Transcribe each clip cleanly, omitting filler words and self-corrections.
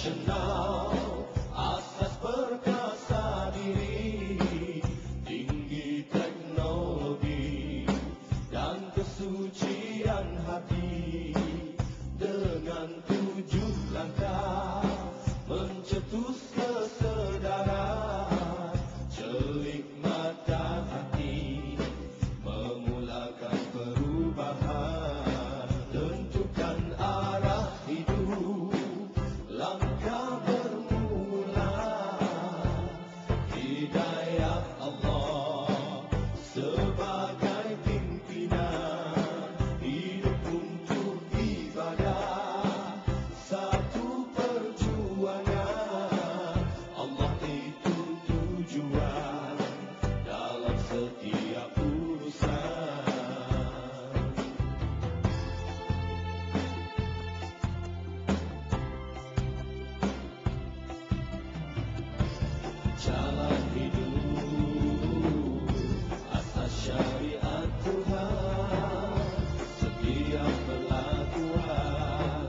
nasional, asas perkasa diri, tinggi teknologi dan kesucian hati, dengan 7 langkah mencetus kesedaran, celik mata hati, memulakan perubahan, tentukan arah hidup, langkah bermula, hidayah Allah sebagai pimpinan, hidup untuk ibadah, satu perjuangan, Allah itu tujuan dalam setiap urusan. Jalan hidup asas syariat Tuhan, setiap perlakuan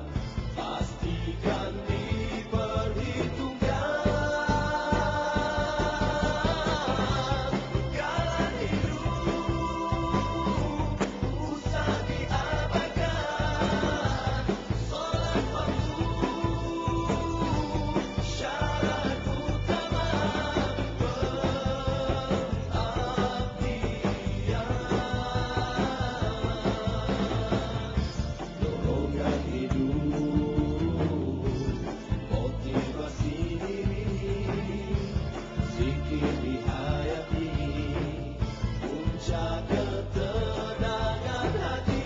pastikan diperhitungkan. Jalan hidup usah diabaikan, solat fardu syarat utama, dorongan hidup, motivasi diri, zikir dihayati, puncak ketenangan hati.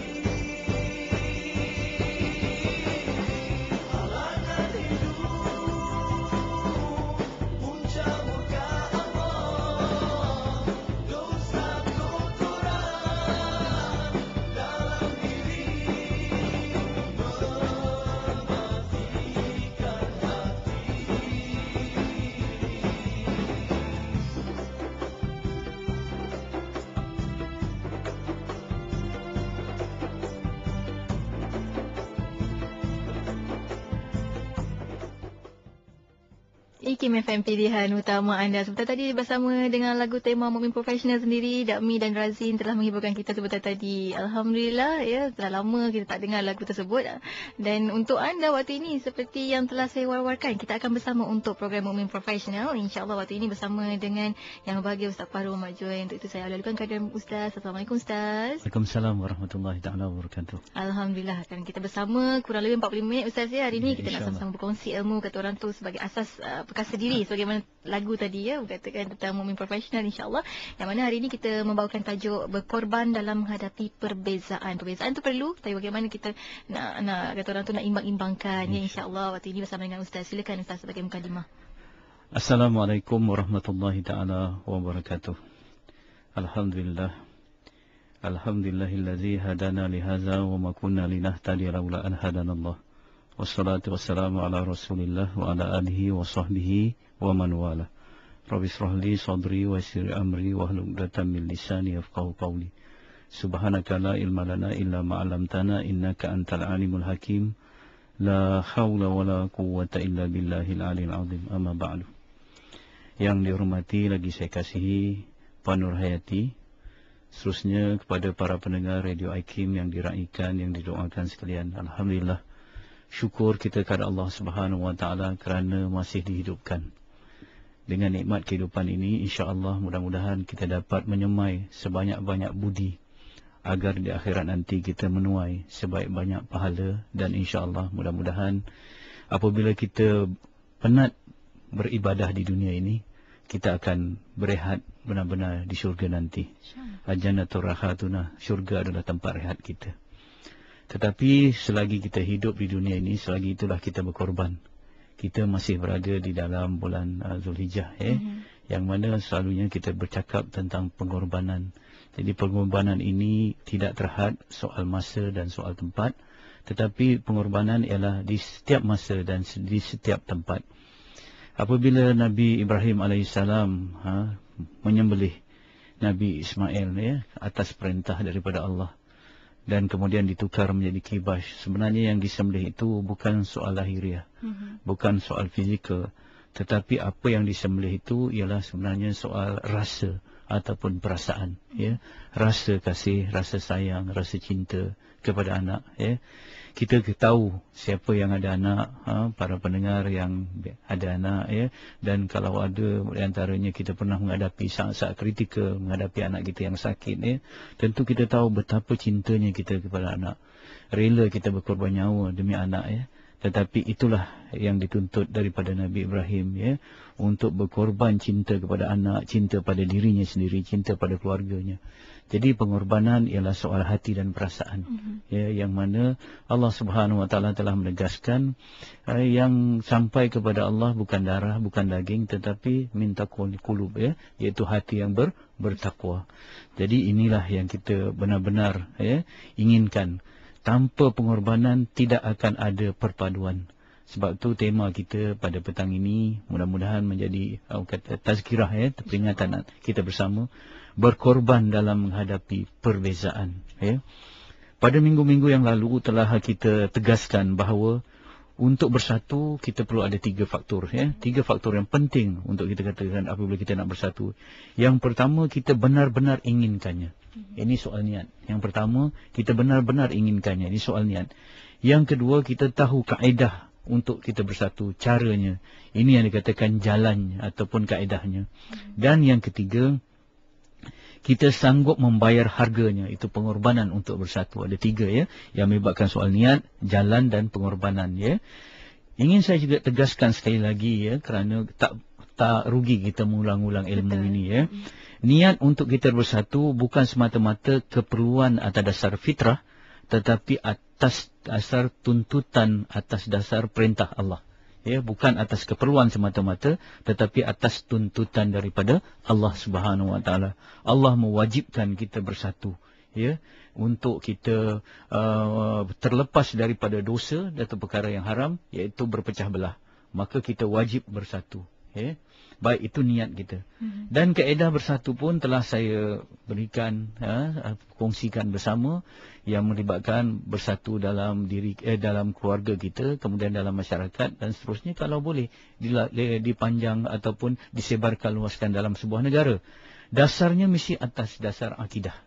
Halangan hidup, puncak murka Allah, dosa kotoran dalam diri, mematikan IKIM FM, pilihan utama anda. Sebentar tadi bersama dengan lagu tema Mukmin Profesional sendiri, Dakmi dan Razin telah menghiburkan kita sebentar tadi. Alhamdulillah, ya, telah lama kita tak dengar lagu tersebut. Dan untuk anda waktu ini, seperti yang telah saya war-warkan, kita akan bersama untuk program Mukmin Profesional. InsyaAllah waktu ini bersama dengan yang berbahagia Ustaz Fahrul Makjoy. Untuk itu saya lalukan kehadiran Ustaz. Assalamualaikum Ustaz. Waalaikumsalam warahmatullahi taala wabarakatuh. Alhamdulillah, kan kita bersama kurang lebih 40 minit Ustaz ya. Hari ini kita nak InsyaAllah. sama-sama berkongsi ilmu kata orang tu sebagai asas perkasa diri, sebagaimana lagu tadi ya berkatakan tentang Mukmin Profesional, insyaAllah. Yang mana hari ini kita membawakan tajuk berkorban dalam menghadapi perbezaan. Perbezaan tu perlu, tapi bagaimana kita nak kata orang tu nak imbang-imbangkan ya, insyaAllah. Waktu ini bersama dengan Ustaz. Silakan Ustaz sebagai mukadimah. Assalamualaikum warahmatullahi taala wabarakatuh. Alhamdulillah. Alhamdulillahillazi hadana lihaza wa ma kunna linahtadiya laula an hadanallah. Wassalatu wassalamu ala Rasulillah wa ala alihi wa sahbihi wa man wala. Rabbi shrah li sadri wa yassir amri wahlul 'uqdatam min lisani yafqahu qawli. Subhanaka la ilma lana illa ma 'allamtana innaka antal alimul hakim. La haula wala quwwata illa billahil aliyil azim. Amma ba'du. Yang dihormati lagi saya kasihi Pak Nur Hayati, seterusnya kepada para pendengar Radio IKIM yang diraikan, yang didoakan sekalian. Alhamdulillah, syukur kita kepada Allah Subhanahu wa taala kerana masih dihidupkan. Dengan nikmat kehidupan ini, insya-Allah mudah-mudahan kita dapat menyemai sebanyak-banyak budi agar di akhirat nanti kita menuai sebanyak-banyak pahala, dan insya-Allah mudah-mudahan apabila kita penat beribadah di dunia ini, kita akan berehat benar-benar di syurga nanti. Al-jannatur rahatuna, syurga adalah tempat rehat kita. Tetapi selagi kita hidup di dunia ini, selagi itulah kita berkorban. Kita masih berada di dalam bulan Zulhijjah, yang mana selalunya kita bercakap tentang pengorbanan. Jadi pengorbanan ini tidak terhad soal masa dan soal tempat, tetapi pengorbanan ialah di setiap masa dan di setiap tempat. Apabila Nabi Ibrahim alaihissalam menyembelih Nabi Ismail atas perintah daripada Allah, dan kemudian ditukar menjadi kibash. Sebenarnya yang disembelih itu bukan soal lahiriah, bukan soal fizikal, tetapi apa yang disembelih itu ialah sebenarnya soal rasa ataupun perasaan, ya, rasa kasih, rasa sayang, rasa cinta kepada anak, ya. Kita tahu siapa yang ada anak, para pendengar yang ada anak, ya, dan kalau ada di antaranya kita pernah menghadapi saat-saat kritikal, menghadapi anak kita yang sakit, ya, tentu kita tahu betapa cintanya kita kepada anak, rela kita berkorban nyawa demi anak, ya. Tetapi itulah yang dituntut daripada Nabi Ibrahim, ya, untuk berkorban cinta kepada anak, cinta pada dirinya sendiri, cinta pada keluarganya. Jadi pengorbanan ialah soal hati dan perasaan, ya, yang mana Allah Subhanahu Wa Taala telah menegaskan yang sampai kepada Allah bukan darah, bukan daging, tetapi min taqwal qulub, ya, iaitu hati yang bertakwa. Jadi inilah yang kita benar-benar, ya, inginkan. Tanpa pengorbanan tidak akan ada perpaduan. Sebab tu tema kita pada petang ini mudah-mudahan menjadi tazkirah, ya, peringatan kita bersama berkorban dalam menghadapi perbezaan, ya. Pada minggu-minggu yang lalu telah kita tegaskan bahawa untuk bersatu kita perlu ada 3 faktor, ya. 3 faktor yang penting untuk kita katakan apabila kita nak bersatu. Yang pertama, kita benar-benar inginkannya. Ini soal niat. Yang pertama, kita benar-benar inginkannya. Ini soal niat. Yang kedua, kita tahu kaedah untuk kita bersatu, caranya. Ini yang dikatakan jalannya ataupun kaedahnya. Dan yang ketiga, kita sanggup membayar harganya, itu pengorbanan untuk bersatu. Ada 3, ya, yang melibatkan soal niat, jalan dan pengorbanan, ya. Ingin saya juga tegaskan sekali lagi, ya, kerana tak rugi kita mengulang-ulang ilmu ini, ya. Niat untuk kita bersatu bukan semata-mata keperluan atas dasar fitrah, tetapi atas dasar tuntutan, atas dasar perintah Allah. Ya, bukan atas keperluan semata-mata, tetapi atas tuntutan daripada Allah Subhanahu Wa Taala. Allah mewajibkan kita bersatu, ya, untuk kita terlepas daripada dosa atau perkara yang haram, iaitu berpecah belah. Maka kita wajib bersatu, ya. Baik, itu niat kita. Dan kaedah bersatu pun telah saya berikan, kongsikan bersama, yang melibatkan bersatu dalam dalam keluarga kita, kemudian dalam masyarakat dan seterusnya, kalau boleh dipanjang ataupun disebarkan luaskan dalam sebuah negara. Dasarnya mesti atas dasar akidah,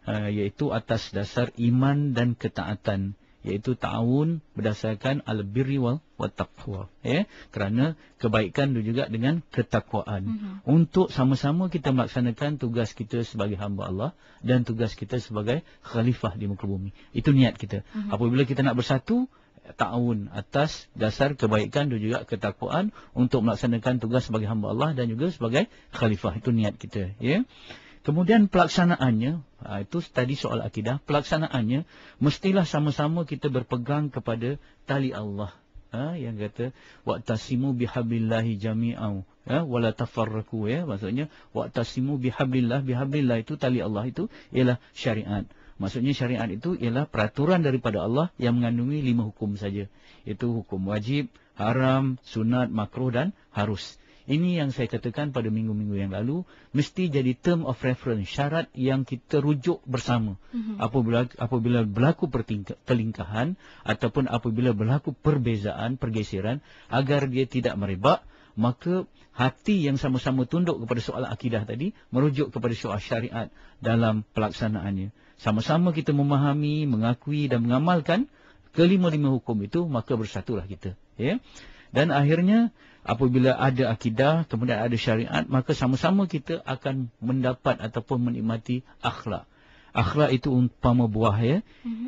iaitu atas dasar iman dan ketaatan, iaitu ta'awun berdasarkan al-birri wal taqwa, ya, kerana kebaikan juga dengan ketakwaan. Untuk sama-sama kita melaksanakan tugas kita sebagai hamba Allah dan tugas kita sebagai khalifah di muka bumi. Itu niat kita. Apabila kita nak bersatu, ta'awun atas dasar kebaikan dan juga ketakwaan untuk melaksanakan tugas sebagai hamba Allah dan juga sebagai khalifah. Itu niat kita, ya. Kemudian pelaksanaannya, itu tadi soal akidah, pelaksanaannya mestilah sama-sama kita berpegang kepada tali Allah, yang kata wa'tasimu bihablillahi jami'an, wala tafarraqu, ya, maksudnya wa'tasimu bihablillah, bihablillah itu tali Allah, itu ialah syariat. Maksudnya syariat itu ialah peraturan daripada Allah yang mengandungi 5 hukum saja, itu hukum wajib, haram, sunat, makruh dan harus. Ini yang saya katakan pada minggu-minggu yang lalu, mesti jadi term of reference, syarat yang kita rujuk bersama. Apabila berlaku pertelingkahan ataupun apabila berlaku perbezaan, pergeseran, agar dia tidak merebak, maka hati yang sama-sama tunduk kepada soal akidah tadi merujuk kepada soal syariat dalam pelaksanaannya. Sama-sama kita memahami, mengakui dan mengamalkan kelima-lima hukum itu, maka bersatulah kita, ya. Dan akhirnya apabila ada akidah, kemudian ada syariat, maka sama-sama kita akan mendapat ataupun menikmati akhlak. Akhlak itu umpama buah, ya.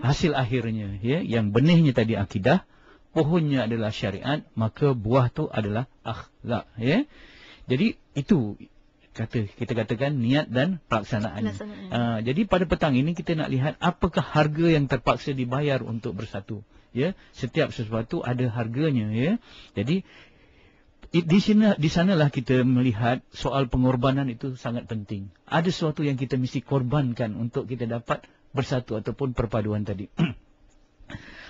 Hasil akhirnya, ya, yang benihnya tadi akidah, pohonnya adalah syariat, maka buah tu adalah akhlak, ya. Jadi itu kita katakan niat dan pelaksanaan. Jadi pada petang ini kita nak lihat apakah harga yang terpaksa dibayar untuk bersatu, ya. Setiap sesuatu ada harganya, ya. Jadi di sanalah kita melihat soal pengorbanan itu sangat penting. Ada sesuatu yang kita mesti korbankan untuk kita dapat bersatu ataupun perpaduan tadi.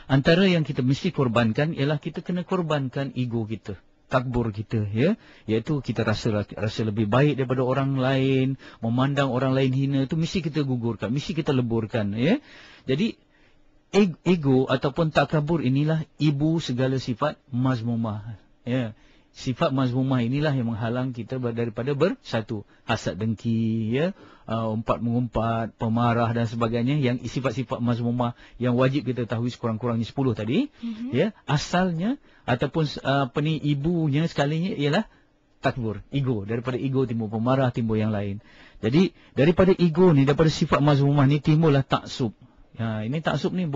Antara yang kita mesti korbankan ialah kita kena korbankan ego kita. takbur kita, ya, iaitu kita rasa lebih baik daripada orang lain, memandang orang lain hina, itu mesti kita gugurkan, mesti kita leburkan, ya. Jadi ego ataupun takabur inilah ibu segala sifat mazmumah, ya. Sifat mazmumah inilah yang menghalang kita daripada bersatu. Hasad dengki, ya, umpat mengumpat, pemarah dan sebagainya, yang sifat-sifat mazmumah yang wajib kita tahu sekurang-kurangnya 10 tadi, ya, asalnya ataupun ibunya sekalinya ialah takbur, ego. Daripada ego timbul pemarah, timbul yang lain. Jadi daripada ego ni, daripada sifat mazmumah ni timbullah taksub. Ya, ini taksub ni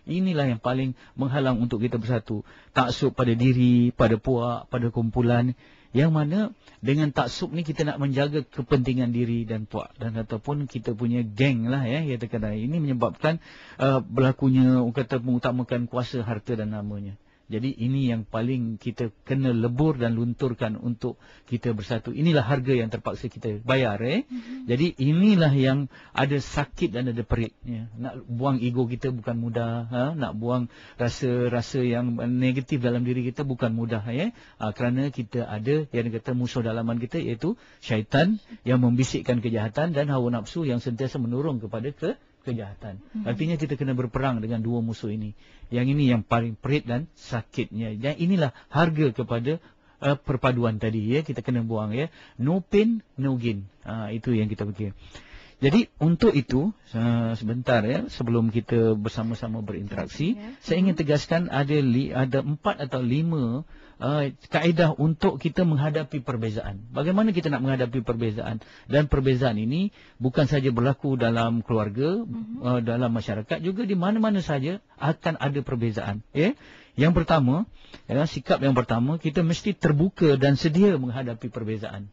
inilah yang paling menghalang untuk kita bersatu. Taksub pada diri, pada puak, pada kumpulan, yang mana dengan taksub ni kita nak menjaga kepentingan diri dan puak, dan ataupun kita punya geng lah, ya, katakan. Ini menyebabkan berlakunya kata mengutamakan kuasa, harta dan namanya. Jadi ini yang paling kita kena lebur dan lunturkan untuk kita bersatu. Inilah harga yang terpaksa kita bayar. Jadi inilah yang ada sakit dan ada perit. Ya. Nak buang ego kita bukan mudah. Nak buang rasa-rasa yang negatif dalam diri kita bukan mudah. Ya. Kerana kita ada yang kata musuh dalaman kita, iaitu syaitan yang membisikkan kejahatan dan hawa nafsu yang sentiasa mendorong kepada kejahatan. Artinya kita kena berperang dengan dua musuh ini. Yang ini yang paling perit dan sakitnya. Dan inilah harga kepada perpaduan tadi, ya. Kita kena buang, ya. No pain, no gain. Itu yang kita fikir. Jadi untuk itu sebentar, ya, sebelum kita bersama-sama berinteraksi, saya ingin tegaskan ada 4 atau 5 kaedah untuk kita menghadapi perbezaan. Bagaimana kita nak menghadapi perbezaan? Dan perbezaan ini bukan saja berlaku dalam keluarga, dalam masyarakat, juga di mana-mana saja akan ada perbezaan. Ya? Yang pertama, ya, sikap yang pertama, kita mesti terbuka dan sedia menghadapi perbezaan.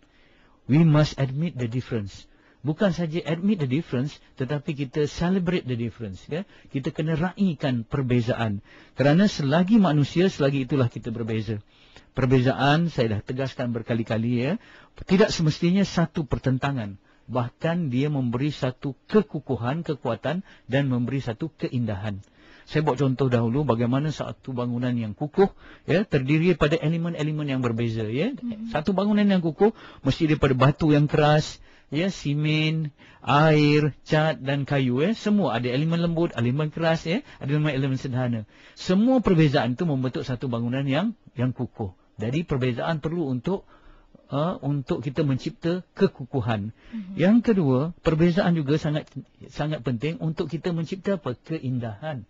We must admit the difference. Bukan saja admit the difference, tetapi kita celebrate the difference. Ya? Kita kena raikan perbezaan. Kerana selagi manusia, selagi itulah kita berbeza. Perbezaan, saya dah tegaskan berkali-kali, ya, tidak semestinya satu pertentangan. Bahkan dia memberi satu kekukuhan, kekuatan, dan memberi satu keindahan. Saya buat contoh dahulu bagaimana satu bangunan yang kukuh, ya, terdiri pada elemen-elemen yang berbeza. Ya. Satu bangunan yang kukuh mesti daripada batu yang keras, ya, simen, air, cat dan kayu, ya. Semua ada elemen lembut, elemen keras, ya, ada elemen sederhana. Semua perbezaan itu membentuk satu bangunan yang kukuh. Jadi perbezaan perlu untuk kita mencipta kekukuhan. Yang kedua, perbezaan juga sangat penting untuk kita mencipta keindahan.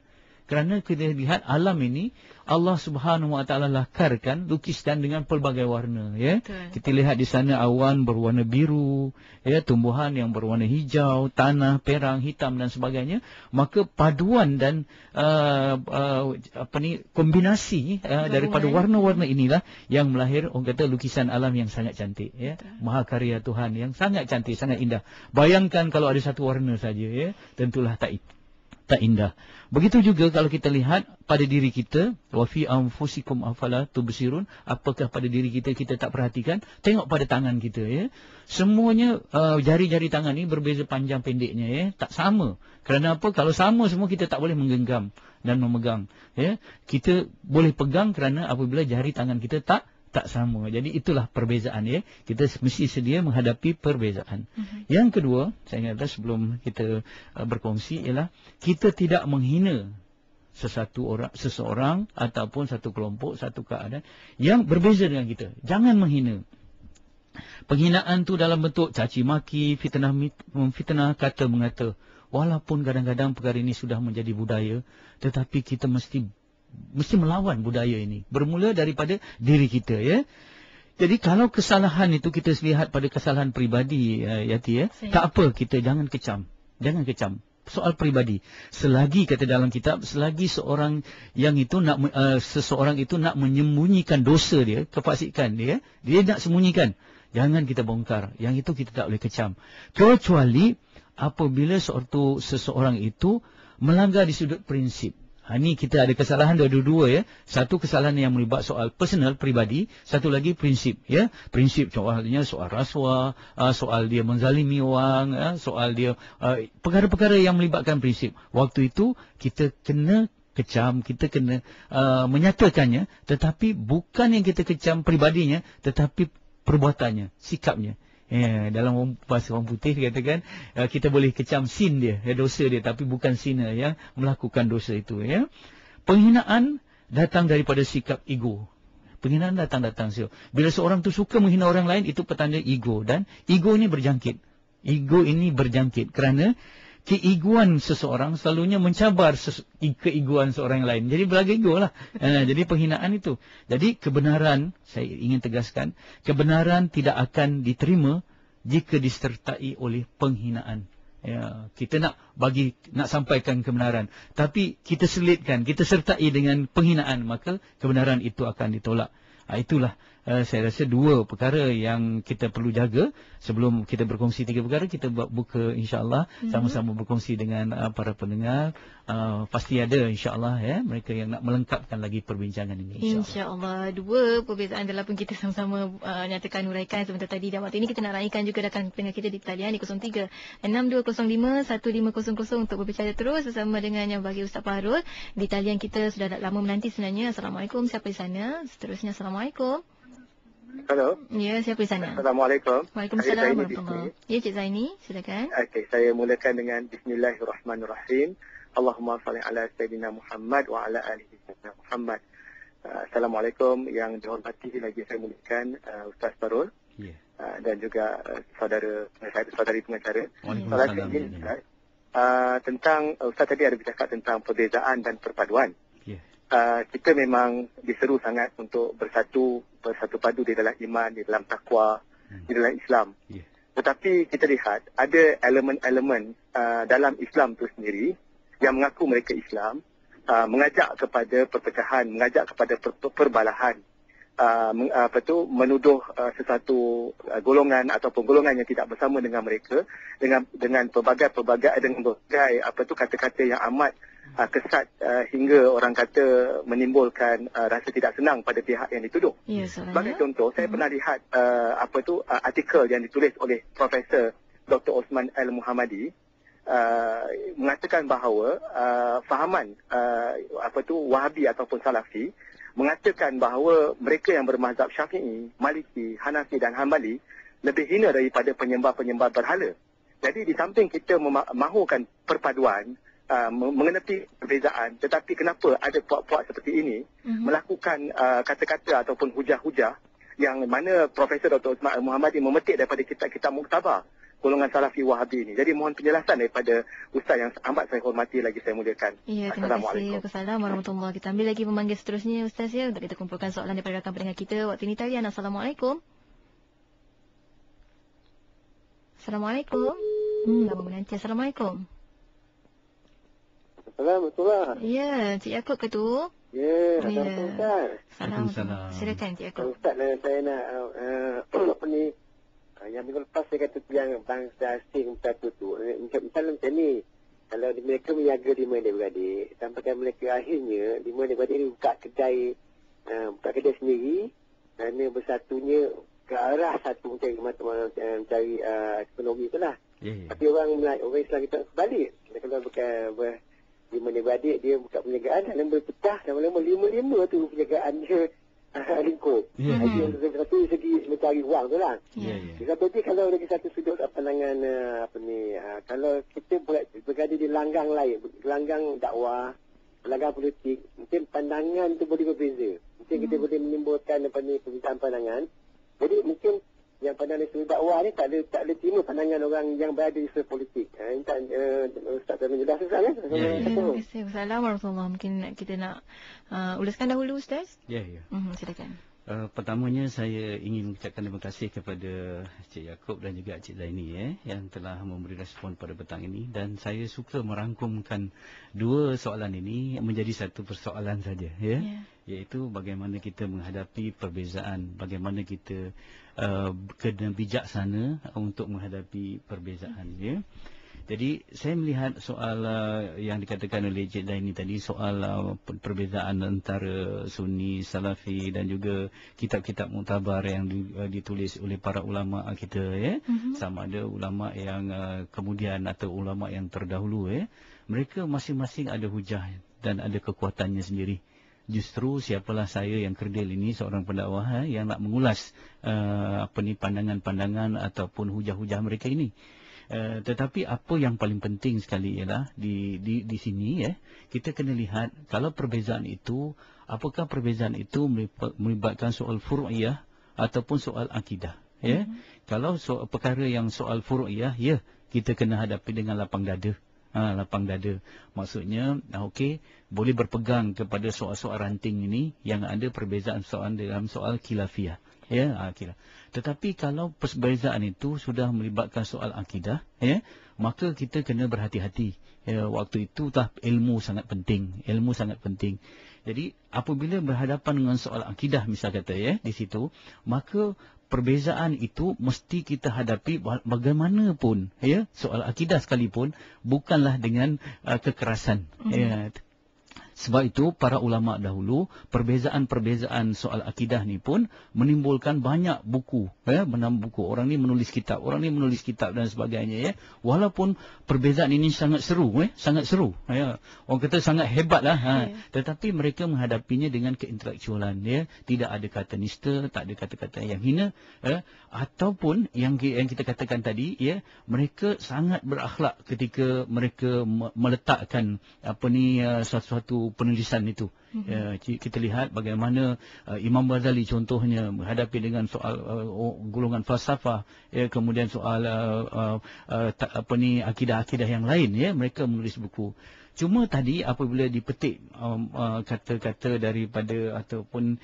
Kerana kita lihat alam ini Allah Subhanahu Wa Taala lakarkan, lukiskan dengan pelbagai warna, ya. Kita lihat di sana awan berwarna biru, ya, tumbuhan yang berwarna hijau, tanah, perang, hitam dan sebagainya. Maka paduan dan kombinasi daripada warna-warna inilah yang melahir orang kata lukisan alam yang sangat cantik, ya. Mahakarya Tuhan yang sangat cantik, sangat indah. Bayangkan kalau ada satu warna saja, ya, tentulah tak indah. Begitu juga kalau kita lihat pada diri kita, wa fi anfusikum afala tubsirun, apakah pada diri kita tak perhatikan? Tengok pada tangan kita, ya. Semuanya jari-jari tangan ni berbeza panjang pendeknya, ya. Tak sama. Kerana apa? Kalau sama semua kita tak boleh menggenggam dan memegang, ya. Kita boleh pegang kerana apabila jari tangan kita tak sama. Jadi itulah perbezaan, ya. Kita mesti sedia menghadapi perbezaan. Yang kedua, saya ingatkan sebelum kita berkongsi, ialah kita tidak menghina seseorang ataupun satu kelompok, satu keadaan yang berbeza dengan kita. Jangan menghina. Penghinaan tu dalam bentuk caci maki, fitnah, kata mengata. Walaupun kadang-kadang perkara ini sudah menjadi budaya, tetapi kita mesti melawan budaya ini. Bermula daripada diri kita, ya. Jadi kalau kesalahan itu kita lihat pada kesalahan peribadi, Yati, ya. Tak apa, kita jangan kecam. Jangan kecam. Soal peribadi. Selagi kata dalam kitab, selagi seseorang itu nak menyembunyikan dosa dia, kefasikan dia nak sembunyikan. Jangan kita bongkar. Yang itu kita tak boleh kecam. Kecuali apabila seseorang itu melanggar di sudut prinsip. Ini kita ada kesalahan dua-dua, ya. Satu kesalahan yang melibat soal personal, pribadi. Satu lagi prinsip, ya. Prinsip soalnya soal rasuah, soal dia menzalimi orang, ya. Soal dia perkara-perkara yang melibatkan prinsip. Waktu itu kita kena kecam, kita kena menyatakannya, tetapi bukan yang kita kecam peribadinya, tetapi perbuatannya, sikapnya. Dalam bahasa orang putih dikatakan kita boleh kecam sin dia, dosa dia, tapi bukan sina yang melakukan dosa itu. Penghinaan datang daripada sikap ego. Penghinaan datang. Bila seorang tu suka menghina orang lain, itu petanda ego, dan ego ini berjangkit. Ego ini berjangkit kerana keegoan seseorang selalunya mencabar keegoan seorang lain. Jadi belaga ego lah. Jadi penghinaan itu. Jadi kebenaran, saya ingin tegaskan, kebenaran tidak akan diterima jika disertai oleh penghinaan. Kita nak sampaikan kebenaran, tapi kita selitkan, kita sertai dengan penghinaan, maka kebenaran itu akan ditolak. Itulah saya rasa dua perkara yang kita perlu jaga. Sebelum kita berkongsi tiga perkara, kita buka insya-Allah sama-sama berkongsi dengan para pendengar. Pasti ada insya-Allah mereka yang nak melengkapkan lagi perbincangan ini insya-Allah. Dua perbezaan dalam pun kita sama-sama nyatakan, uraikan sebentar tadi, dan waktu ini kita nak raikan juga rakan pendengar kita di talian di 03 6205 1500 untuk berbicara terus bersama dengan yang bagi Ustaz Fahrul. Di talian kita sudah lama menanti sebenarnya. Assalamualaikum, siapa di sana? Seterusnya Assalamualaikum. Halo. Ya, siapa di sana? Assalamualaikum. Waalaikumsalam warahmatullahi. Ya, Cik Zaini, silakan. Okey, saya mulakan dengan Bismillahirrahmanirrahim. Allahumma salli ala Sayyidina Muhammad wa ala alihi Sayyidina Muhammad. Assalamualaikum yang dihormati, lagi saya mulakan Ustaz Fahrul. Ya. Dan juga saudari pengacara. Waalaikumsalam. Tentang Ustaz tadi ada bercakap tentang perbezaan dan perpaduan. Ya. Kita memang diseru sangat untuk bersatu padu di dalam iman, di dalam takwa, di dalam Islam. Ya. Tetapi kita lihat ada elemen-elemen dalam Islam itu sendiri yang mengaku mereka Islam, mengajak kepada perpecahan, mengajak kepada perbalahan, menuduh sesuatu golongan ataupun golongan yang tidak bersama dengan mereka dengan pelbagai kata-kata yang amat kesat, hingga orang kata menimbulkan rasa tidak senang pada pihak yang dituduh. Ya, sebagai contoh, saya pernah lihat artikel yang ditulis oleh Profesor Dr. Osman Al-Muhammadi, mengatakan bahawa fahaman Wahabi ataupun Salafi mengatakan bahawa mereka yang bermazhab Syafi'i, Maliki, Hanafi dan Hanbali lebih hina daripada penyembah-penyembah berhala. Jadi di samping kita mahukan perpaduan, mengenepi perbezaan, tetapi kenapa ada puak-puak seperti ini melakukan kata-kata ataupun hujah-hujah yang mana Profesor Dr. Osman Al-Muhammadi memetik daripada kitab-kitab muktabar golongan Salafi Wahabi ini. Jadi mohon penjelasan daripada Ustaz yang amat saya hormati, lagi saya muliakan. Ya, terima kasih. Assalamualaikum warahmatullahi. Kita ambil lagi pemanggil seterusnya Ustaz ya, untuk kita kumpulkan soalan daripada rakan pendengar kita waktu ini talian. Assalamualaikum. Assalamualaikum. Lama menanti. Assalamualaikum. Assalamualaikum. Ya, Cik Yaakob ke tu? Ya, Assalamualaikum. Waalaikumsalam. Silakan Cik Yaakob. Ustaz, saya nak yang minggu lepas saya kata yang bangsa asing satu tu, misalnya macam ni, kalau mereka menjaga lima adik-beradik, sampai mereka akhirnya lima adik-beradik ni buka kedai sendiri, kerana bersatunya ke arah satu mencari ekonomi tu lah. Tapi orang Islam kita balik, kalau bukan lima adik-beradik dia buka penjagaan, dan berpecah, dan lama-lama lima tu penjagaan dia lingkup. Satu segi mencari wang tu lah. Jadi kalau dari satu sudut pandangan kalau kita berada di langgang lain, langgang dakwah, langgang politik, mungkin pandangan tu boleh berbeza. Mungkin kita boleh menimbulkan perbezaan pandangan. Jadi mungkin yang pandangan sudut dakwah ni tak ada terima pandangan orang yang berada di sudut politik. Ustaz dah menjelaskan kan? Terima kasih. Assalamualaikum warahmatullahi. Mungkin kita nak ulaskan dahulu Ustaz. Ya. Silakan. Pertamanya saya ingin mengucapkan terima kasih kepada Cik Yaakob dan juga Cik Zaini yang telah memberi respon pada petang ini, dan saya suka merangkumkan dua soalan ini menjadi satu persoalan saja iaitu bagaimana kita menghadapi perbezaan, bagaimana kita kena bijaksana untuk menghadapi perbezaan Jadi saya melihat soal yang dikatakan oleh Cik Zaini tadi, soal perbezaan antara Sunni, Salafi dan juga kitab-kitab muktabar yang ditulis oleh para ulama kita sama ada ulama yang kemudian atau ulama yang terdahulu mereka masing-masing ada hujah dan ada kekuatannya sendiri. Justru siapalah saya yang kerdil ini, seorang pendakwah yang nak mengulas pandangan-pandangan ataupun hujah-hujah mereka ini. Tetapi apa yang paling penting sekali ialah di sini kita kena lihat kalau perbezaan itu, apakah perbezaan itu melibatkan soal fur'iyah ataupun soal akidah. Kalau perkara yang soal fur'iyah, kita kena hadapi dengan lapang dada. Lapang dada. Maksudnya, boleh berpegang kepada soal-soal ranting ini yang ada perbezaan soal dalam soal khilafiyah. Khilaf. Tetapi kalau perbezaan itu sudah melibatkan soal akidah, maka kita kena berhati-hati. Waktu itu ilmu sangat penting. Ilmu sangat penting. Jadi apabila berhadapan dengan soal akidah misal kata di situ, maka perbezaan itu mesti kita hadapi bagaimanapun soal akidah sekalipun, bukanlah dengan kekerasan. Sebab itu para ulama dahulu perbezaan-perbezaan soal akidah ni pun menimbulkan banyak buku, buku. Orang ni menulis kitab, orang ni menulis kitab dan sebagainya. Walaupun perbezaan ini sangat seru, sangat seru. Orang kata sangat hebatlah. Tetapi mereka menghadapinya dengan keintelektualan. Tidak ada kata nista, tak ada kata-kata yang hina. Ataupun yang kita katakan tadi, mereka sangat berakhlak ketika mereka meletakkan suatu penulisan itu. Kita lihat bagaimana Imam Ghazali contohnya menghadapi dengan soal golongan falsafah, kemudian soal akidah-akidah yang lain, mereka menulis buku. Cuma tadi apabila dipetik kata-kata daripada ataupun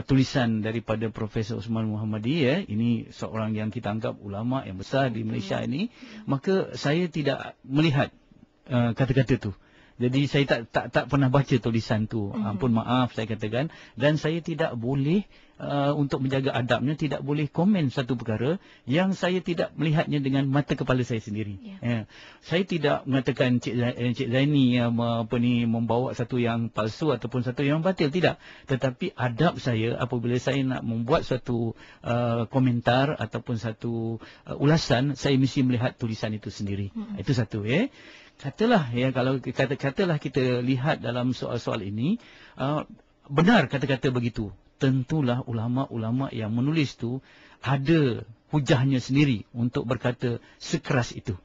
tulisan daripada Profesor Osman Muhammadi, ini seorang yang kita anggap ulama yang besar di Malaysia ini, maka saya tidak melihat kata-kata tu. Jadi saya tak pernah baca tulisan tu. Ampun maaf saya katakan, dan saya tidak boleh untuk menjaga adabnya tidak boleh komen satu perkara yang saya tidak melihatnya dengan mata kepala saya sendiri. Saya tidak mengatakan Cik Zaini membawa satu yang palsu ataupun satu yang batil, tidak. Tetapi adab saya apabila saya nak membuat suatu komentar ataupun satu ulasan, saya mesti melihat tulisan itu sendiri. Itu satu. Katalah kalau katalah kita lihat dalam soal-soal ini, benar kata-kata begitu. Tentulah ulama-ulama yang menulis tu ada hujahnya sendiri untuk berkata sekeras itu.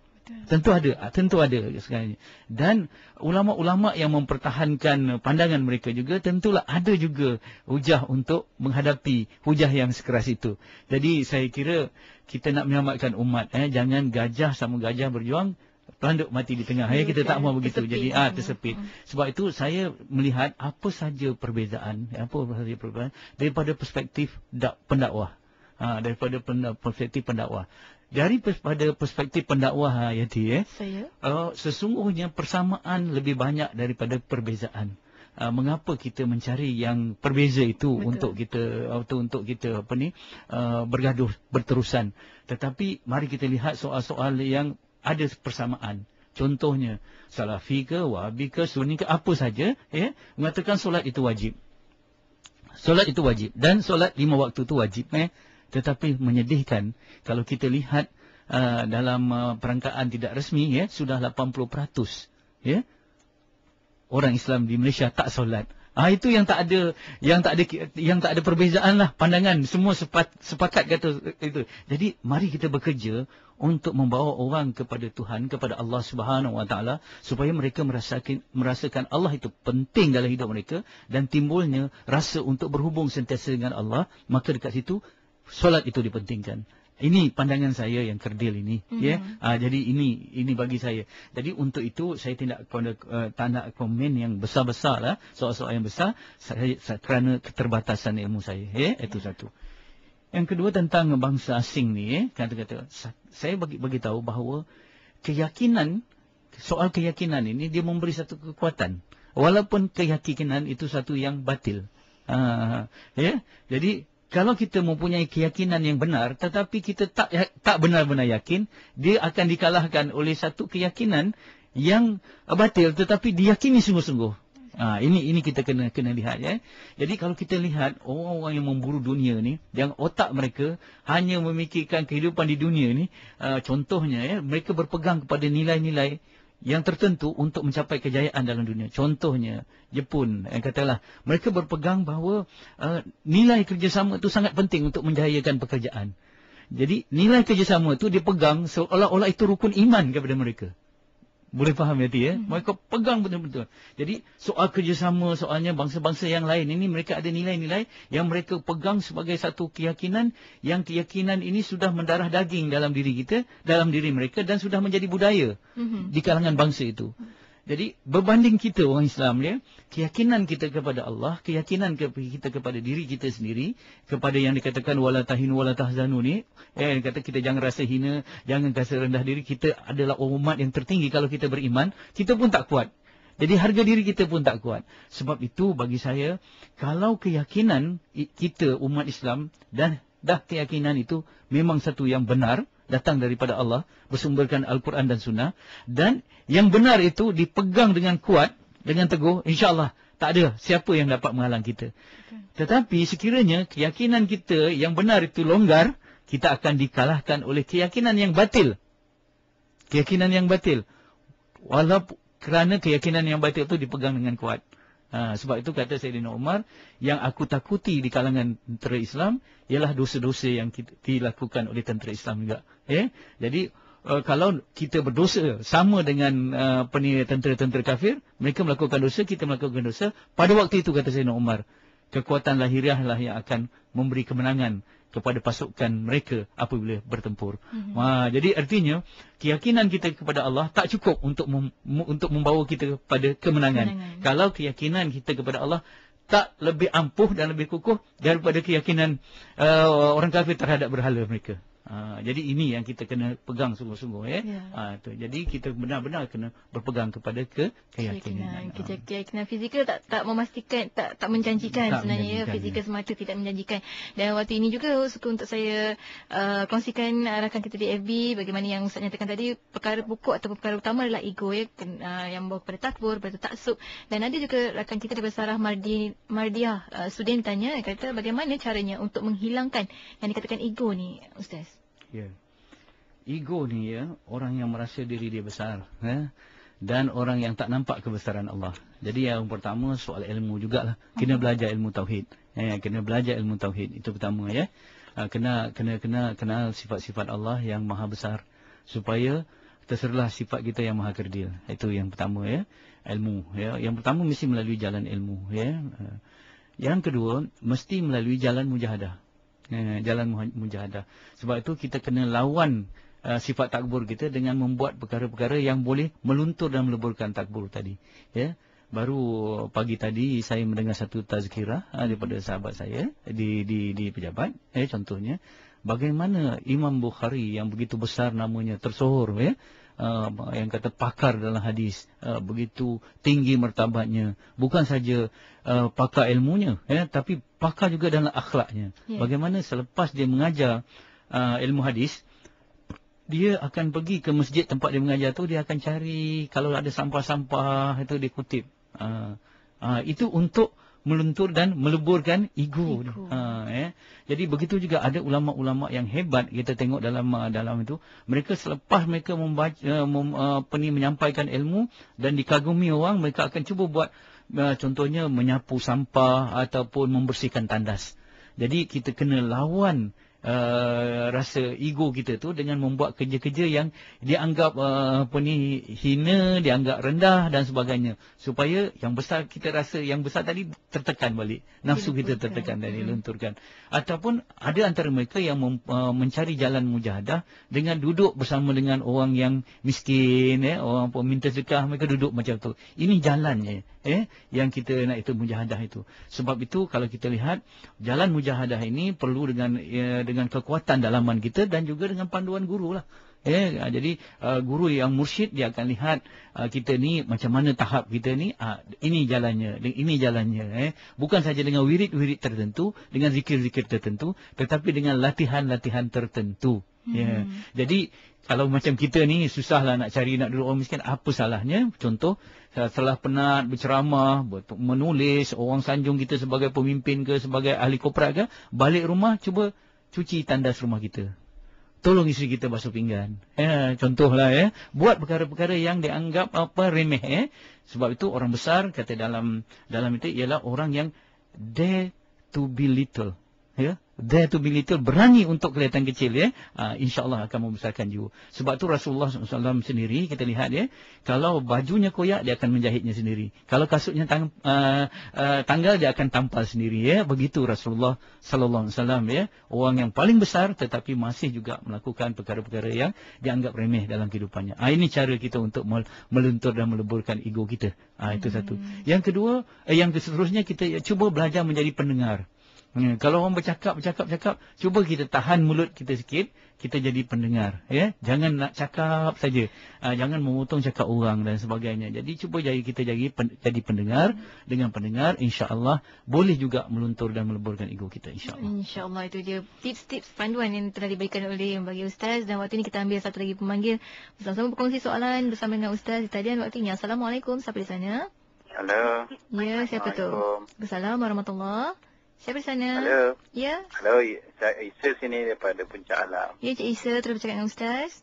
Tentu ada sekarang. Dan ulama-ulama yang mempertahankan pandangan mereka juga tentulah ada juga hujah untuk menghadapi hujah yang sekeras itu. Jadi saya kira kita nak menyelamatkan umat, jangan gajah sama gajah berjuang pelanduk mati di tengah. Kita tak mahu begitu. Jadi tersepit. Sebab itu saya melihat apa saja perbezaan daripada perspektif pendakwah. Daripada perspektif pendakwah. Daripada perspektif pendakwah Yati, sesungguhnya persamaan lebih banyak daripada perbezaan. Mengapa kita mencari yang perbeza itu untuk kita bergaduh berterusan. Tetapi mari kita lihat soal-soal yang ada persamaan. Contohnya, Salafi ke, Wahabi ke, Sunni ke, apa saja, mengatakan solat itu wajib. Solat itu wajib. Dan solat 5 waktu itu wajib. Tetapi menyedihkan, kalau kita lihat dalam perangkaan tidak resmi, sudah 80%. Orang Islam di Malaysia tak solat. Itu yang tak ada perbezaan lah pandangan, semua sepakat kata itu. Jadi mari kita bekerja untuk membawa orang kepada Tuhan, kepada Allah Subhanahu Wa Taala, supaya mereka merasakan Allah itu penting dalam hidup mereka dan timbulnya rasa untuk berhubung sentiasa dengan Allah. Maka dekat situ solat itu dipentingkan. Ini pandangan saya yang kerdil ini. Jadi ini bagi saya. Jadi untuk itu saya tak nak komen yang besar-besar lah, soal-soal yang besar, kerana keterbatasan ilmu saya. Itu satu. Yang kedua tentang bangsa asing ni, kata-kata saya bagi tahu bahawa soal keyakinan ini dia memberi satu kekuatan. Walaupun keyakinan itu satu yang batil. Jadi kalau kita mempunyai keyakinan yang benar, tetapi kita tak benar-benar yakin, dia akan dikalahkan oleh satu keyakinan yang batil, tetapi diyakini sungguh-sungguh. Ini kita kena lihat. Jadi kalau kita lihat orang-orang yang memburu dunia ni, yang otak mereka hanya memikirkan kehidupan di dunia ni, contohnya mereka berpegang kepada nilai-nilai yang tertentu untuk mencapai kejayaan dalam dunia. Contohnya Jepun, katalah mereka berpegang bahawa nilai kerjasama itu sangat penting untuk menjayakan pekerjaan. Jadi nilai kerjasama itu dipegang seolah-olah itu rukun iman kepada mereka. Boleh faham ya? Mereka pegang betul-betul. Jadi soal kerjasama, soalnya bangsa-bangsa yang lain ini mereka ada nilai-nilai yang mereka pegang sebagai satu keyakinan, yang keyakinan ini sudah mendarah daging dalam diri kita, dalam diri mereka, dan sudah menjadi budaya di kalangan bangsa itu. Jadi berbanding kita orang Islam ya, keyakinan kita kepada Allah, keyakinan kita kepada diri kita sendiri, kepada yang dikatakan wala tahinu wala tahzanu ni, kata kita jangan rasa hina, jangan rasa rendah diri, kita adalah umat yang tertinggi kalau kita beriman, kita pun tak kuat. Jadi harga diri kita pun tak kuat. Sebab itu bagi saya, kalau keyakinan kita umat Islam dan dah keyakinan itu memang satu yang benar, datang daripada Allah, bersumberkan Al-Quran dan Sunnah, dan yang benar itu dipegang dengan kuat, dengan teguh, insya-Allah tak ada siapa yang dapat menghalang kita. Tetapi sekiranya keyakinan kita yang benar itu longgar, kita akan dikalahkan oleh keyakinan yang batil. Keyakinan yang batil. Walaupun kerana keyakinan yang batil itu dipegang dengan kuat. Sebab itu kata Sayyidina Umar, yang aku takuti di kalangan tentera Islam ialah dosa-dosa yang dilakukan oleh tentera Islam juga. Jadi kalau kita berdosa sama dengan tentera-tentera kafir, mereka melakukan dosa, kita melakukan dosa, pada waktu itu kata Sayyidina Umar, kekuatan lahiriahlah yang akan memberi kemenangan kepada pasukan mereka apabila bertempur. Jadi artinya keyakinan kita kepada Allah tak cukup untuk membawa kita kepada kemenangan. Kalau keyakinan kita kepada Allah tak lebih ampuh dan lebih kukuh daripada keyakinan orang kafir terhadap berhala mereka. Jadi ini yang kita kena pegang sungguh-sungguh jadi kita benar-benar kena berpegang kepada keyakinan. Keyakinan fizikal tak memastikan, tak menjanjikan tak sebenarnya fizikal semata tidak menjanjikan. Dan waktu ini juga suka untuk saya kongsikan rakan kita di FB bagaimana yang Ustaz nyatakan tadi, perkara pokok atau perkara utama adalah ego yang membawa kepada takbur, kepada taksub. Dan ada juga rakan kita daripada Sarah Mardiah student tanya, kata bagaimana caranya untuk menghilangkan yang dikatakan ego ni Ustaz? Ego ni orang yang merasa diri dia besar, dan orang yang tak nampak kebesaran Allah. Jadi yang pertama soal ilmu jugalah, kena belajar ilmu tauhid. Kena belajar ilmu tauhid, itu pertama kena kenal sifat-sifat Allah yang maha besar, supaya terserlah sifat kita yang maha kerdil. Itu yang pertama ilmu. Yang pertama mesti melalui jalan ilmu. Yang kedua mesti melalui jalan mujahadah. Jalan mujahadah. Sebab itu kita kena lawan sifat takbur kita dengan membuat perkara-perkara yang boleh meluntur dan meleburkan takbur tadi. Baru pagi tadi saya mendengar satu tazkirah daripada sahabat saya di pejabat. Contohnya bagaimana Imam Bukhari yang begitu besar namanya, tersohor yang kata pakar dalam hadis, begitu tinggi martabatnya, bukan saja pakar ilmunya tapi pakar juga dalam akhlaknya. Bagaimana selepas dia mengajar ilmu hadis, dia akan pergi ke masjid tempat dia mengajar tu, dia akan cari kalau ada sampah-sampah itu dia kutip. Itu untuk meluntur dan meleburkan ego. Jadi begitu juga ada ulama-ulama yang hebat kita tengok dalam itu, mereka selepas mereka menyampaikan ilmu dan dikagumi orang, mereka akan cuba buat contohnya menyapu sampah ataupun membersihkan tandas. Jadi kita kena lawan rasa ego kita tu dengan membuat kerja-kerja yang dianggap hina, dianggap rendah dan sebagainya, supaya yang besar kita rasa yang besar tadi tertekan balik, nafsu kita tertekan dan dilunturkan. Ataupun ada antara mereka yang mencari jalan mujahadah dengan duduk bersama dengan orang yang miskin, orang peminta sedekah, mereka duduk macam tu. Ini jalannya yang kita nak itu mujahadah itu. Sebab itu kalau kita lihat jalan mujahadah ini perlu dengan kekuatan dalaman kita dan juga dengan panduan guru lah. Jadi guru yang mursyid dia akan lihat kita ni macam mana tahap kita ni, ini jalannya, bukan saja dengan wirid-wirid tertentu, dengan zikir-zikir tertentu, tetapi dengan latihan-latihan tertentu. Jadi kalau macam kita ni susahlah nak duduk orang miskin, apa salahnya? Contoh, setelah penat berceramah, menulis, orang sanjung kita sebagai pemimpin ke, sebagai ahli korporat ke, balik rumah cuba cuci tandas rumah kita. tolong isteri kita basuh pinggan. Contohlah buat perkara-perkara yang dianggap remeh. Sebab itu orang besar kata dalam itu ialah orang yang dare to be little. Dare to be little, berani untuk kelihatan kecil. InsyaAllah akan membesarkan jiwa. Sebab tu Rasulullah SAW sendiri, kita lihat kalau bajunya koyak, dia akan menjahitnya sendiri. Kalau kasutnya tanggal, dia akan tampal sendiri. Begitu Rasulullah SAW. Orang yang paling besar tetapi masih juga melakukan perkara-perkara yang dianggap remeh dalam kehidupannya. Ini cara kita untuk meluntur dan meleburkan ego kita. Itu satu. Yang kedua, yang seterusnya kita cuba belajar menjadi pendengar. Kalau orang bercakap, cuba kita tahan mulut kita sikit, kita jadi pendengar. Jangan nak cakap saja. Jangan memotong cakap orang dan sebagainya. Jadi cuba kita jadi pendengar. Dengan pendengar, insya-Allah boleh juga meluntur dan meleburkan ego kita, insya-Allah. InsyaAllah, itu dia tips-tips panduan yang telah diberikan oleh bagi Ustaz. Dan waktu ini kita ambil satu lagi pemanggil. Bersama-sama berkongsi soalan bersama dengan Ustaz di talian waktunya. Assalamualaikum, siapa di sana? Halo. Ya, siapa tu? Assalamualaikum warahmatullahi. Siapa di sana? Halo. Ya. Halo, saya Isa sini daripada Puncak Alam. Ya, Cik Isa, terus bercakap dengan Ustaz.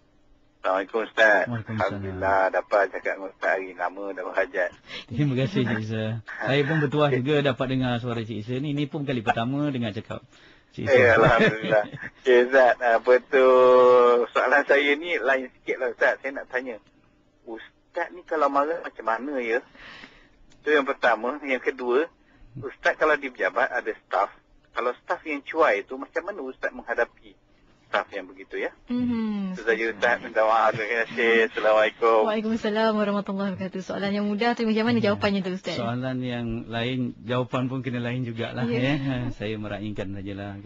Assalamualaikum Ustaz. Waalaikumsalam. Alhamdulillah dapat cakap dengan Ustaz hari lama dah berhajat. Terima kasih Cik Isa. Saya pun bertuah juga dapat dengar suara Cik Isa ni. Ini pun kali pertama dengar cakap Cik Isa. Alhamdulillah. Okay Ustaz, apa tu soalan saya ni lain sikit lah Ustaz. Saya nak tanya, Ustaz ni kalau marah macam mana ya? Itu yang pertama. Yang kedua, Ustaz kalau di pejabat ada staf. Kalau staf yang cuai itu macam mana Ustaz menghadapi staf yang begitu ya? Itu saja Ustaz. Minta maaf. Terima kasih. Assalamualaikum. Waalaikumsalam warahmatullahi wabarakatuh. Soalan yang mudah tu macam mana jawapannya tu Ustaz? Soalan yang lain, jawapan pun kena lain jugalah. Saya meraihkan sajalah.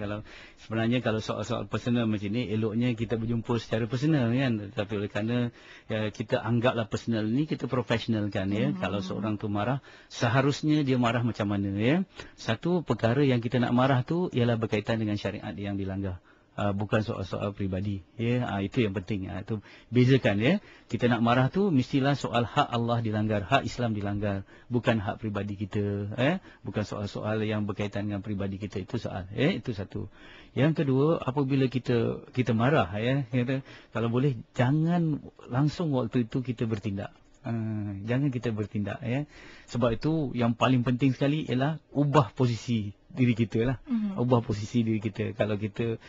Sebenarnya kalau soal-soal personal macam ni, eloknya kita berjumpa secara personal kan. Tapi oleh kerana kita anggaplah personal ni, kita profesional kan Kalau seorang tu marah, seharusnya dia marah macam mana Satu perkara yang kita nak marah tu ialah berkaitan dengan syariat yang dilanggar. Bukan soal-soal peribadi itu yang penting. Itu bezakan kita nak marah tu mestilah soal hak Allah dilanggar, hak Islam dilanggar, bukan hak peribadi kita bukan soal-soal yang berkaitan dengan peribadi kita. Itu soal itu satu. Yang kedua, apabila kita marah kalau boleh jangan langsung waktu itu kita bertindak. Jangan kita bertindak Sebab itu yang paling penting sekali ialah ubah posisi diri kita lah. Ubah posisi diri kita. Kalau kita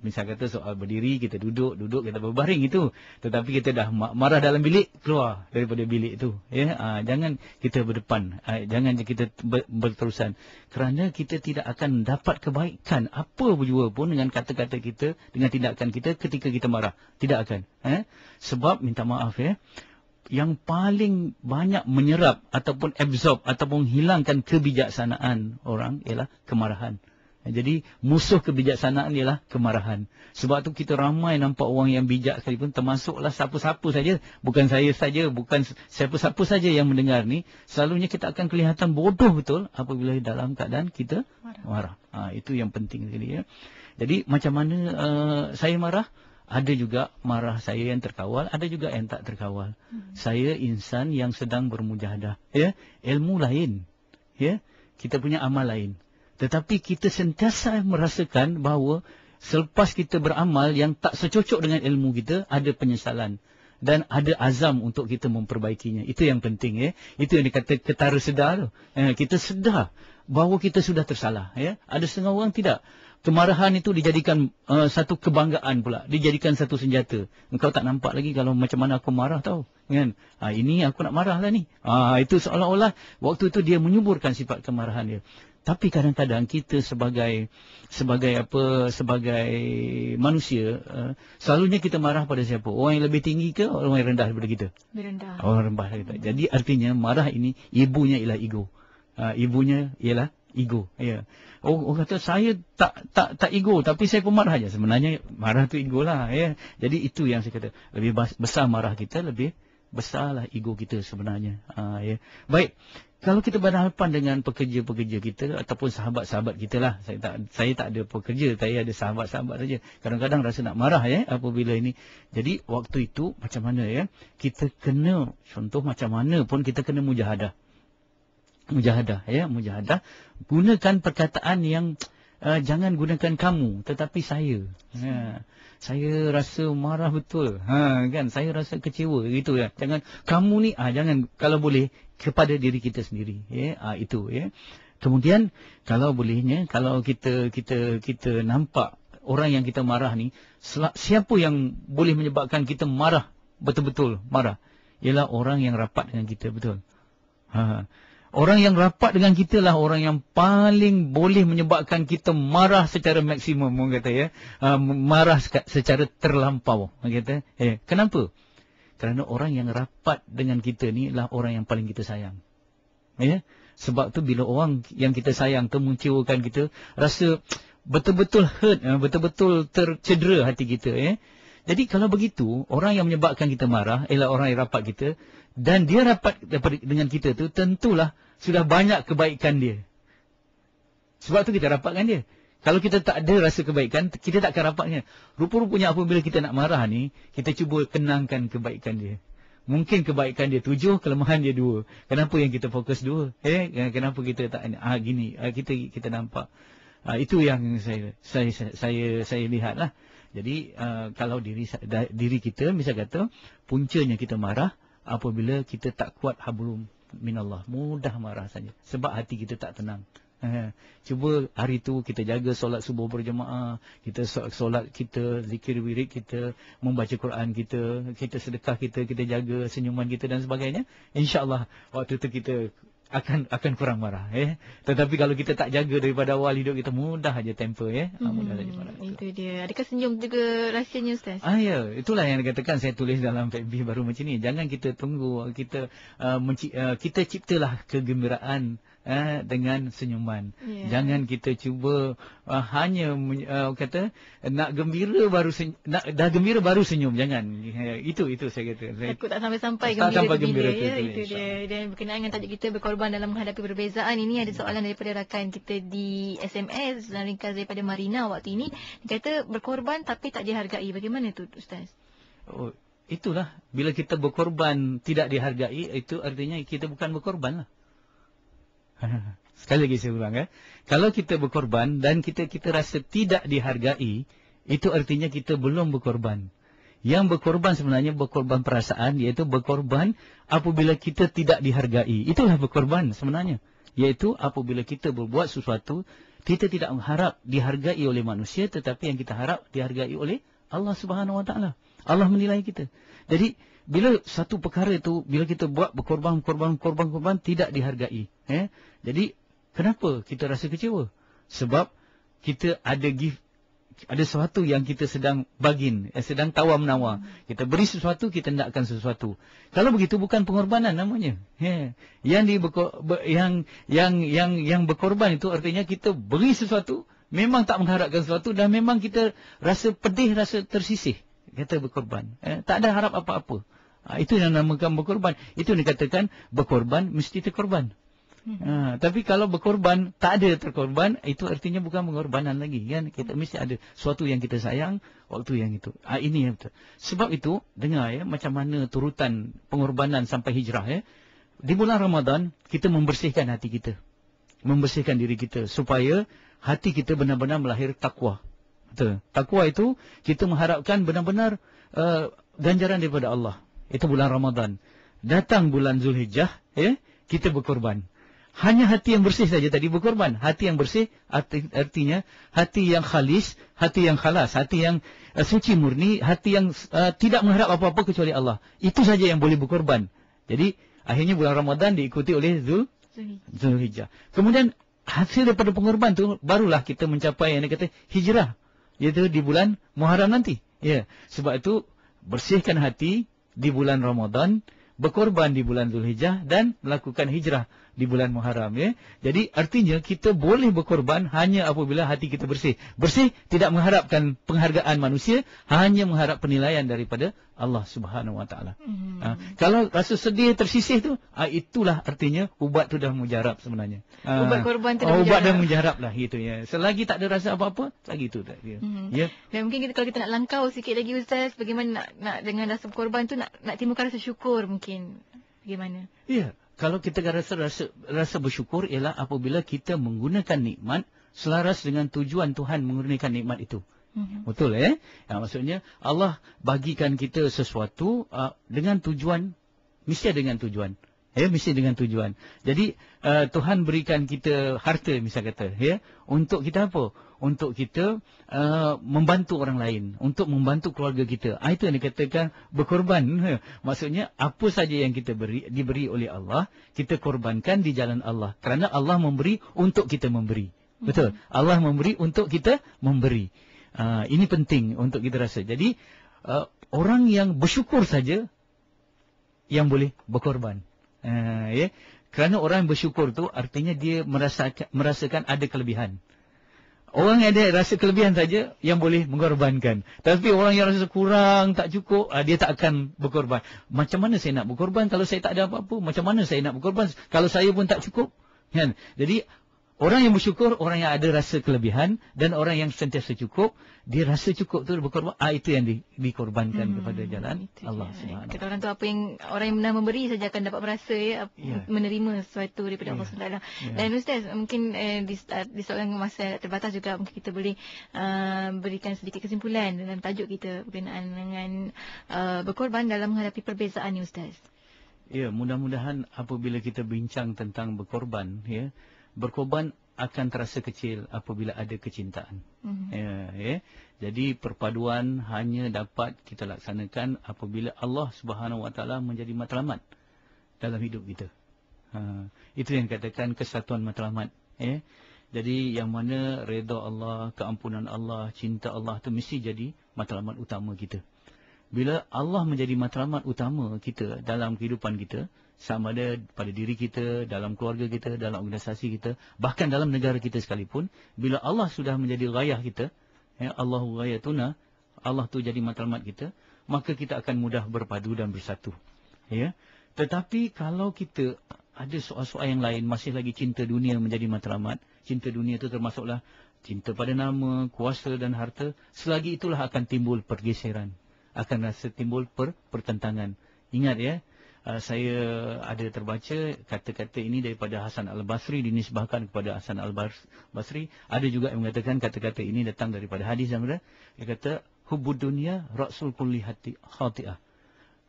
misal kata soal berdiri, kita duduk kita berbaring itu. Tetapi kita dah marah dalam bilik, keluar daripada bilik itu jangan kita berdepan. Jangan kita berterusan. Kerana kita tidak akan dapat kebaikan apa jua pun dengan kata-kata kita, dengan tindakan kita ketika kita marah. Tidak akan sebab minta maaf yang paling banyak menyerap ataupun absorb ataupun hilangkan kebijaksanaan orang ialah kemarahan. Jadi musuh kebijaksanaan ialah kemarahan. Sebab tu kita ramai nampak orang yang bijak sekalipun, termasuklah siapa-siapa saja, bukan saya saja, bukan siapa-siapa saja yang mendengar ni, selalunya kita akan kelihatan bodoh betul apabila dalam keadaan kita marah. Itu yang penting sekali Jadi macam mana saya marah? Ada juga marah saya yang terkawal, ada juga yang tak terkawal. Saya insan yang sedang bermujahadah. Ilmu lain. Kita punya amal lain. Tetapi kita sentiasa merasakan bahawa selepas kita beramal yang tak secocok dengan ilmu kita, ada penyesalan. Dan ada azam untuk kita memperbaikinya. Itu yang penting. Itu yang dikata ketara sedar. Kita sedar bahawa kita sudah tersalah. Ada setengah orang tidak. Kemarahan itu dijadikan satu kebanggaan pula. Dijadikan satu senjata. Engkau tak nampak lagi kalau macam mana aku marah tau. Kan? Ini aku nak marah lah ni. Itu seolah-olah waktu itu dia menyuburkan sifat kemarahan dia. Tapi kadang-kadang kita sebagai manusia, selalunya kita marah pada siapa? Orang yang lebih tinggi ke orang yang rendah daripada kita? Rendah. Orang rendah kita. Jadi artinya marah ini ibunya ialah ego. Ibunya ialah ego. Orang kata saya tak ego tapi saya pemarah aja. Sebenarnya marah tu ego lah. Jadi itu yang saya kata, lebih besar marah kita, lebih besarlah ego kita sebenarnya. Baik, kalau kita berhadapan dengan pekerja-pekerja kita ataupun sahabat-sahabat kita lah. Saya tak ada pekerja, saya ada sahabat-sahabat saja. Kadang-kadang rasa nak marah apabila ini. Jadi waktu itu macam mana kita kena, contoh macam mana pun kita kena mujahadah. Mujahadah. Gunakan perkataan yang jangan gunakan kamu tetapi saya. Saya rasa marah betul. Kan, saya rasa kecewa gitu ya. Jangan kamu ni, jangan, kalau boleh kepada diri kita sendiri, ya. Itu ya. Kemudian kalau bolehnya, kalau kita nampak orang yang kita marah ni, siapa yang boleh menyebabkan kita marah, betul-betul marah, ialah orang yang rapat dengan kita, betul. Orang yang rapat dengan kita lah orang yang paling boleh menyebabkan kita marah secara maksimum, orang kata ya. Marah secara terlampau, orang kata. Kenapa? Kerana orang yang rapat dengan kita ni lah orang yang paling kita sayang. Ya. Sebab tu bila orang yang kita sayang tu mengecewakan kita, rasa betul-betul hurt, betul-betul tercedera hati kita, ya. Jadi kalau begitu, orang yang menyebabkan kita marah ialah orang yang rapat kita, dan dia rapat dengan kita tu, tentulah sudah banyak kebaikan dia. Sebab tu kita rapatkan dia. Kalau kita tak ada rasa kebaikan, kita tak akan rapatnya. Rupa-rupanya apabila kita nak marah ni, kita cuba kenangkan kebaikan dia. Mungkin kebaikan dia 7, kelemahan dia 2. Kenapa yang kita fokus 2? Kenapa kita tak gini? Kita nampak. Itu yang saya lihatlah. Jadi kalau diri kita, misal kata, puncanya kita marah apabila kita tak kuat hablum minallah, mudah marah saja sebab hati kita tak tenang. Cuba hari tu kita jaga solat subuh berjemaah, kita solat kita, zikir wirid kita, membaca Quran kita sedekah kita jaga senyuman kita dan sebagainya. InsyaAllah waktu tu kita akan kurang marah, Tetapi kalau kita tak jaga daripada awal hidup kita, mudah aja temper, mudah saja marah. Itu dia. Adakah senyum juga rahsianya, Ustaz? Ya, itulah yang dikatakan saya tulis dalam FB baru macam ni. Jangan kita tunggu, kita ciptalah kegembiraan dengan senyuman. Jangan kita cuba hanya kata nak gembira baru senyum. Jangan. Itu saya kata. Takut tak sampai gembira ya. Itu dia. Dan berkenaan dengan tajuk kita berkorban dalam menghadapi perbezaan, ini ada soalan daripada rakan kita di SMS dan ringkas daripada Marina waktu ini. Dia kata berkorban tapi tak dihargai. Bagaimana tu, Ustaz? Itulah, bila kita berkorban tidak dihargai, itu artinya kita bukan berkorban lah. Sekali lagi saya ulang, kalau kita berkorban dan kita rasa tidak dihargai, itu artinya kita belum berkorban. Yang berkorban sebenarnya berkorban perasaan, iaitu berkorban apabila kita tidak dihargai. Itulah berkorban sebenarnya, iaitu apabila kita berbuat sesuatu, kita tidak mengharap dihargai oleh manusia, tetapi yang kita harap dihargai oleh Allah Subhanahu Wa Taala. Allah menilai kita. Jadi bila satu perkara itu, bila kita buat berkorban tidak dihargai, jadi kenapa kita rasa kecewa? Sebab kita ada sesuatu yang kita sedang bagin, sedang tawar-menawar. Kita beri sesuatu, kita hendakkan sesuatu. Kalau begitu bukan pengorbanan namanya. Yang berkorban itu artinya kita beri sesuatu, memang tak mengharapkan sesuatu, dan memang kita rasa pedih, rasa tersisih. Kata berkorban. Tak ada harap apa-apa. Itu yang namakan berkorban. Itu yang dikatakan berkorban mesti terkorban. Tapi kalau berkorban tak ada terkorban, itu artinya bukan pengorbanan lagi, kan? Kita mesti ada sesuatu yang kita sayang waktu yang itu. Ini yang betul. Sebab itu dengar macam mana turutan pengorbanan sampai hijrah. Di bulan Ramadan kita membersihkan hati kita, membersihkan diri kita supaya hati kita benar-benar melahir takwa. Betul. Takwa itu kita mengharapkan benar-benar ganjaran daripada Allah. Itu bulan Ramadan. Datang bulan Zulhijjah, kita berkorban. Hanya hati yang bersih saja tadi berkorban. Hati yang bersih artinya hati yang khalis, hati yang khalas, hati yang suci murni, hati yang tidak mengharap apa-apa kecuali Allah. Itu saja yang boleh berkorban. Jadi akhirnya bulan Ramadan diikuti oleh Zulhijjah. Kemudian hasil daripada pengorban tu barulah kita mencapai yang dikata hijrah, iaitu di bulan Muharram nanti. Sebab itu bersihkan hati di bulan Ramadan, berkorban di bulan Zulhijjah, dan melakukan hijrah di bulan Muharram. Jadi artinya kita boleh berkorban hanya apabila hati kita bersih. Bersih tidak mengharapkan penghargaan manusia, hanya mengharap penilaian daripada Allah Subhanahu Wa Taala. Kalau rasa sedih, tersisih tu, itulah artinya ubat tu dah mujarab sebenarnya. Ubat korban tu dah mujarab. Ubat dah mujarab lah gitu ya. Selagi tak ada rasa apa-apa, lagi tu tak dia. Dan mungkin kalau kita nak langkau sikit lagi, Ustaz, bagaimana nak dengan rasa korban tu nak timbulkan rasa syukur mungkin. Bagaimana? Kalau kita rasa bersyukur ialah apabila kita menggunakan nikmat selaras dengan tujuan Tuhan mengurniakan nikmat itu. Betul maksudnya Allah bagikan kita sesuatu dengan tujuan, mesti dengan tujuan. Mesti dengan tujuan. Jadi Tuhan berikan kita harta misal kata untuk kita apa? Untuk kita membantu orang lain, untuk membantu keluarga kita. Itu yang dikatakan berkorban. Maksudnya apa saja yang kita diberi oleh Allah, kita korbankan di jalan Allah. Kerana Allah memberi untuk kita memberi. Betul. Allah memberi untuk kita memberi. Ini penting untuk kita rasa. Jadi orang yang bersyukur saja yang boleh berkorban. Kerana orang yang bersyukur tu artinya dia merasakan ada kelebihan. Orang yang ada rasa kelebihan saja yang boleh mengorbankan. Tapi orang yang rasa kurang, tak cukup, dia tak akan berkorban. Macam mana saya nak berkorban kalau saya tak ada apa-apa? Macam mana saya nak berkorban kalau saya pun tak cukup? Jadi orang yang bersyukur, orang yang ada rasa kelebihan, dan orang yang sentiasa cukup, dia rasa cukup tu berkorban. Itu yang dikorbankan kepada jalan Allah Subhanahu. Kata orang tu orang yang benar memberi saja akan dapat merasa menerima sesuatu daripada Allah SWT. Dan Ustaz, mungkin di seorang masa terbatas juga mungkin kita boleh berikan sedikit kesimpulan dalam tajuk kita berkenaan dengan berkorban dalam menghadapi perbezaan ni Ustaz. Mudah-mudahan apabila kita bincang tentang berkorban, berkorban akan terasa kecil apabila ada kecintaan. Jadi perpaduan hanya dapat kita laksanakan apabila Allah Subhanahu Wa Taala menjadi matlamat dalam hidup kita. Itu yang dikatakan kesatuan matlamat. Jadi yang mana redha Allah, keampunan Allah, cinta Allah itu mesti jadi matlamat utama kita. Bila Allah menjadi matlamat utama kita dalam kehidupan kita, sama ada pada diri kita, dalam keluarga kita, dalam organisasi kita, bahkan dalam negara kita sekalipun, bila Allah sudah menjadi gayah kita, Allahu ghayatuna, Allah tu jadi matlamat kita, maka kita akan mudah berpadu dan bersatu. Tetapi kalau kita ada soal-soal yang lain, masih lagi cinta dunia menjadi matlamat, cinta dunia itu termasuklah cinta pada nama, kuasa dan harta, selagi itulah akan timbul pergeseran, akan rasa timbul pertentangan. Ingat saya ada terbaca kata-kata ini daripada Hasan Al-Basri, dinisbahkan kepada Hasan Al-Basri. Ada juga yang mengatakan kata-kata ini datang daripada hadis yang ada. Dia kata, hubbud dunya ra'sul kulli khati'ah.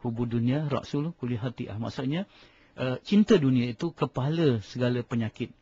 Hubbud dunya ra'sul kulli khati'ah. Maksudnya, cinta dunia itu kepala segala penyakit.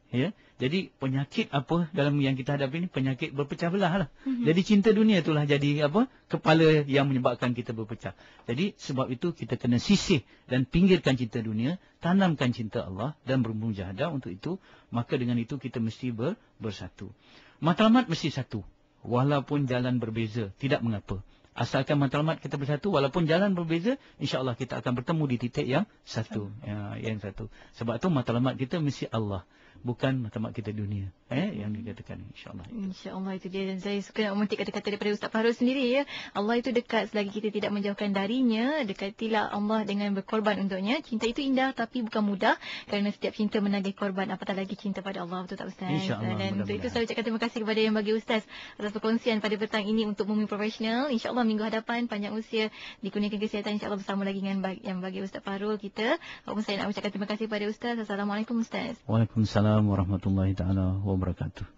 Jadi penyakit apa dalam yang kita hadapi ini? Penyakit berpecah belah lah. Jadi cinta dunia itulah jadi kepala yang menyebabkan kita berpecah. Jadi sebab itu kita kena sisih dan pinggirkan cinta dunia, tanamkan cinta Allah dan bermujahadah untuk itu. Maka dengan itu kita mesti bersatu. Matlamat mesti satu. Walaupun jalan berbeza, tidak mengapa. Asalkan matlamat kita bersatu, walaupun jalan berbeza, insya-Allah kita akan bertemu di titik yang satu. Yang satu. Sebab itu matlamat kita mesti Allah, bukan matlamat kita dunia. Yang dikatakan insya-Allah. Insya-Allah itu dia. Dan saya suka nak memetik kata-kata daripada Ustaz Fahrul sendiri Allah itu dekat selagi kita tidak menjauhkan darinya. Dekatilah Allah dengan berkorban untuknya. Cinta itu indah tapi bukan mudah, kerana setiap cinta menagih korban, apatah lagi cinta pada Allah. Betul tak Ustaz? InsyaAllah. Dan untuk itu saya ucapkan terima kasih kepada yang bagi Ustaz atas perkongsian pada petang ini untuk Mumi Profesional. InsyaAllah minggu hadapan panjang usia, dikurniakan kesihatan, insyaAllah bersama lagi dengan yang bagi Ustaz Fahrul kita. Walaupun saya nak ucapkan terima kasih kepada Ustaz. Assalamualaikum Ustaz. Waalaikumsalam warahmatullahi taala wabarakatuh.